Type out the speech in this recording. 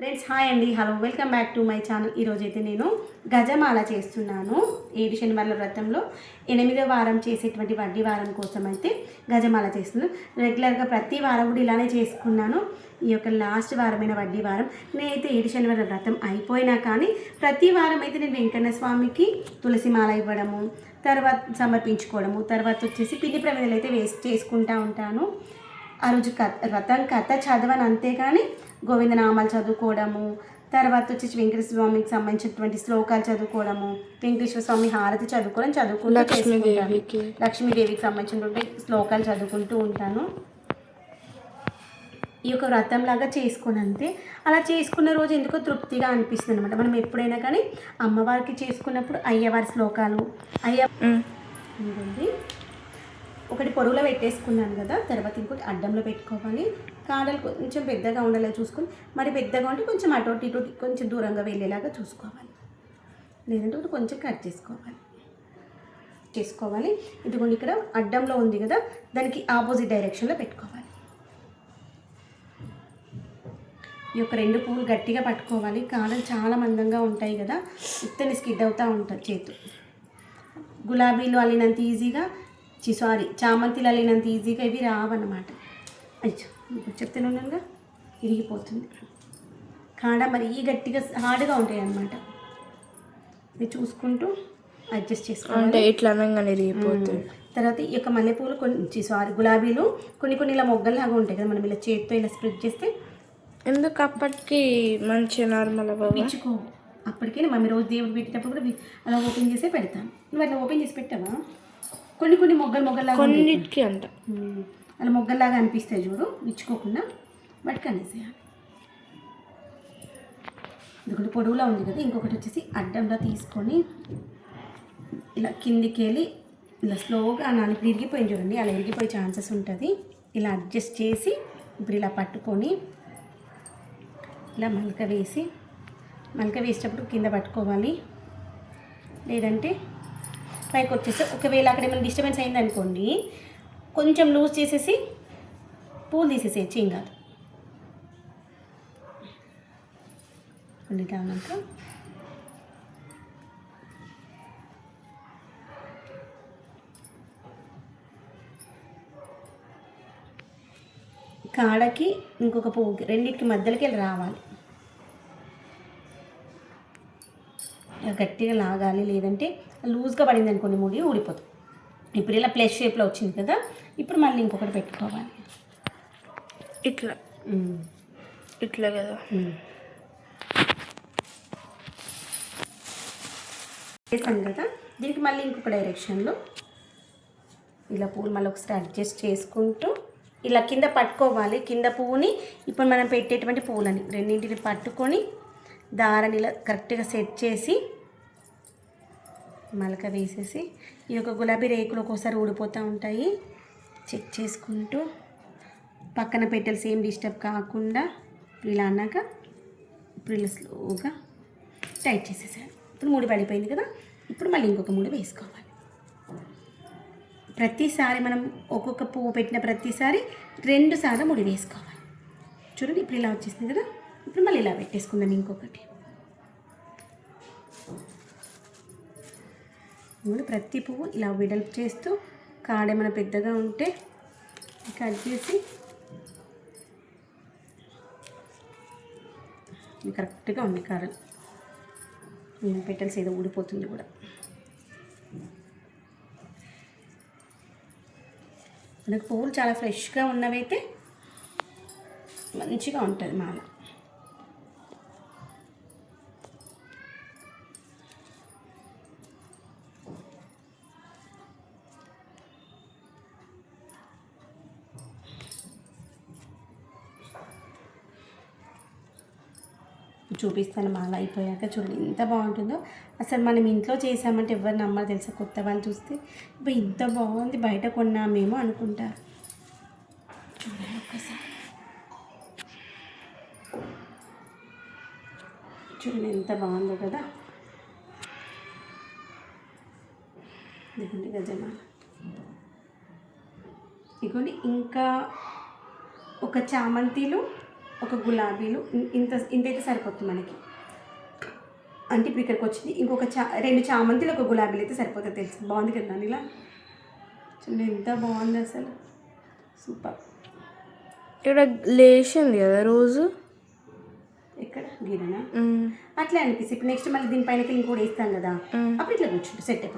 Friends hi అండి, hello, welcome back to my channel. ఈరోజైతే నేను గజమాల చేస్తున్నాను. 7 శనివారాల వ్రతంలో 8వ వారం చేసేటువంటి వడ్డీ వారం కోసం అయితే గజమాల చేస్తున్నాను. రెగ్యులర్గా ప్రతి వారం కూడా ఇలానే చేసుకున్నాను. ఈ యొక్క లాస్ట్ వారమైన వడ్డీ వారం నేనైతే 7 శనివారాల వ్రతం అయిపోయినా కానీ ప్రతి వారం అయితే నేను వెంకన్న స్వామికి తులసి మాల ఇవ్వడము, తర్వాత సమర్పించుకోవడము, తర్వాత వచ్చేసి పిండి ప్రమిదలు అయితే చేసుకుంటూ ఉంటాను. ఆ రోజు వ్రతం కథ చదవని, అంతేగాని గోవిందనామాలు చదువుకోవడము, తర్వాత వచ్చేసి వెంకటేశ్వర స్వామికి సంబంధించినటువంటి శ్లోకాలు చదువుకోవడము, వెంకటేశ్వర స్వామి హారతి చదువుకుంటూ లక్ష్మీదేవికి సంబంధించినటువంటి శ్లోకాలు చదువుకుంటూ ఉంటాను. ఈ యొక్క వ్రతంలాగా చేసుకుని అంతే. అలా చేసుకున్న రోజు ఎందుకో తృప్తిగా అనిపిస్తుంది అనమాట. మనం ఎప్పుడైనా కానీ అమ్మవారికి చేసుకున్నప్పుడు అయ్యవారి శ్లోకాలు ఉంటుంది. ఒకటి పొడవులో పెట్టేసుకున్నాను కదా, తర్వాత ఇంకోటి అడ్డంలో పెట్టుకోవాలి. కాడలు కొంచెం పెద్దగా ఉండేలా చూసుకొని, మరి పెద్దగా ఉంటే కొంచెం అటు ఇటు కొంచెం దూరంగా వెళ్ళేలాగా చూసుకోవాలి, లేదంటే ఒకటి కొంచెం కట్ చేసుకోవాలి. ఇదిగోండి, ఇక్కడ అడ్డంలో ఉంది కదా, దానికి ఆపోజిట్ డైరెక్షన్లో పెట్టుకోవాలి. ఈ యొక్క 2 పువ్వులు గట్టిగా పట్టుకోవాలి. కాడలు చాలా మందంగా ఉంటాయి కదా, ఇత్తని స్కిడ్ అవుతూ ఉంటుంది చేతు. గులాబీలు అల్లినంత ఈజీగా, చామంతిలు అల్లినంత ఈజీగా ఇవి రావన్నమాట. అయ్యో, ఇప్పుడు చెప్తున్నానుగా ఇరిగిపోతుంది. కాడ మరి ఈ గట్టిగా హార్డ్గా ఉంటాయి అన్నమాట. ఇది చూసుకుంటూ అడ్జస్ట్ చేసుకోవాలి. ఇట్లా అనగానే ఇరిగిపోతుంది. తర్వాత ఈ యొక్క మల్లెపూలు గులాబీలు కొన్ని ఇలా మొగ్గల్లాగా ఉంటాయి కదా, మనం ఇలా చేతితో ఇలా స్ప్రెడ్ చేస్తే ఎందుకు అప్పటికి మంచిగా నార్మల్ పిచ్చుకో. అప్పటికే మమ్మీ రోజు దేవుడు పెట్టేటప్పుడు కూడా అలా ఓపెన్ చేసే పెడతాను. నువ్వు అట్లా ఓపెన్ చేసి పెట్టావా? కొన్ని మొగ్గల్లాగా కొన్నిటికి అంట అలా మొగ్గల్లాగా అనిపిస్తాయి చూడు, విచ్చుకోకుండా బట్ కనేసేయాలి. ఇంకొకటి పొడవులా ఉంది కదా, ఇంకొకటి వచ్చేసి అడ్డంలో తీసుకొని ఇలా కిందికి వెళ్ళి ఇలా స్లోగా ఇప్పుడు ఇరిగిపోయింది చూడండి, అలా ఇరిగిపోయే ఛాన్సెస్ ఉంటుంది. ఇలా అడ్జస్ట్ చేసి ఇప్పుడు ఇలా పట్టుకొని ఇలా మలక వేసేటప్పుడు కింద పట్టుకోవాలి, లేదంటే పైకి వచ్చేసి ఒకవేళ అక్కడ ఏమైనా డిస్టర్బెన్స్ అయిందనుకోండి, కొంచెం లూజ్ చేసేసి పూలు తీసేసేయచ్చు, ఏం కాదు. ఇలాక కాడకి ఇంకొక పువ్వుకి రెండింటికి మధ్యలోకి వెళ్ళి రావాలి. గట్టిగా లాగాలి, లేదంటే లూజ్గా పడింది అనుకోండి ముడి ఊడిపోతుంది. ఇప్పుడు ఇలా ప్లస్ షేప్లో వచ్చింది కదా, ఇప్పుడు మళ్ళీ ఇంకొకటి పెట్టుకోవాలి. ఇట్లా కదా వేసాను కదా, దీనికి మళ్ళీ ఇంకొక డైరెక్షన్లో ఇలా పువ్వులు మళ్ళీ ఒకసారి అడ్జస్ట్ చేసుకుంటూ ఇలా కింద పట్టుకోవాలి. కింద పువ్వుని ఇప్పుడు మనం పెట్టేటువంటి పువ్వులని రెండింటిని పట్టుకొని దారాన్ని ఇలా కరెక్ట్గా సెట్ చేసి మలక వేసేసి, ఈ యొక్క గులాబీ రేకులు ఒక్కోసారి ఊడిపోతూ ఉంటాయి, చెక్ చేసుకుంటూ పక్కన పెట్టెలు సేమ్ డిస్టర్బ్ కాకుండా ఇలా అన్నాక ఇప్పుడు ఇలా స్లోగా టైట్ చేసేసాను. ఇప్పుడు ముడి పడిపోయింది కదా, ఇప్పుడు మళ్ళీ ఇంకొక ముడి వేసుకోవాలి. ప్రతిసారి మనం ఒక్కొక్క పువ్వు పెట్టిన ప్రతిసారి 2 సార్లు ముడి వేసుకోవాలి. చూడండి, ఇప్పుడు ఇలా వచ్చేసింది కదా, ఇప్పుడు మళ్ళీ ఇలా పెట్టేసుకుందాం ఇంకొకటి. ప్రతి పువ్వు ఇలా విడల్పు చేస్తూ కాడేమైనా పెద్దగా ఉంటే కట్ చేసి కరెక్ట్గా ఉంది కాడలు. పెటల్స్ ఏదో ఊడిపోతుంది కూడా. మనకు పువ్వులు చాలా ఫ్రెష్గా ఉన్నవైతే మంచిగా ఉంటుంది మాల. చూపిస్తాను మాల అయిపోయాక. చూడండి ఎంత బాగుంటుందో. అసలు మనం ఇంట్లో చేసామంటే ఎవరు నమ్మరు తెలుసా, కొత్త వాళ్ళు చూస్తే ఇప్పుడు ఇంత బాగుంది బయట కొన్నామేమో అనుకుంటారు. చూడండి ఒక్కసారి, చూడండి ఎంత బాగుందో కదా. ఇదిగోండి గజమాల. ఇదిగోండి ఇంకా ఒక చామంతిలు ఒక గులాబీలు ఇంతైతే సరిపోతుంది మనకి. అంటే ఇప్పుడు ఇక్కడికి వచ్చింది ఇంకొక 2 చామంతులు, ఒక గులాబీలు అయితే సరిపోతుంది తెలుసు. బాగుంది కదా ఇలా చూడండి ఎంత బాగుంది అసలు, సూపర్. ఇక్కడ లేచింది కదా రోజు, ఎక్కడ గీరనా అట్లా అనిపిస్తుంది. ఇప్పుడు నెక్స్ట్ మళ్ళీ దీనిపైన ఇంకోటి వేస్తాం కదా, అప్పుడు ఇట్లా కూర్చుంటే సెట్ అయిపోతుంది.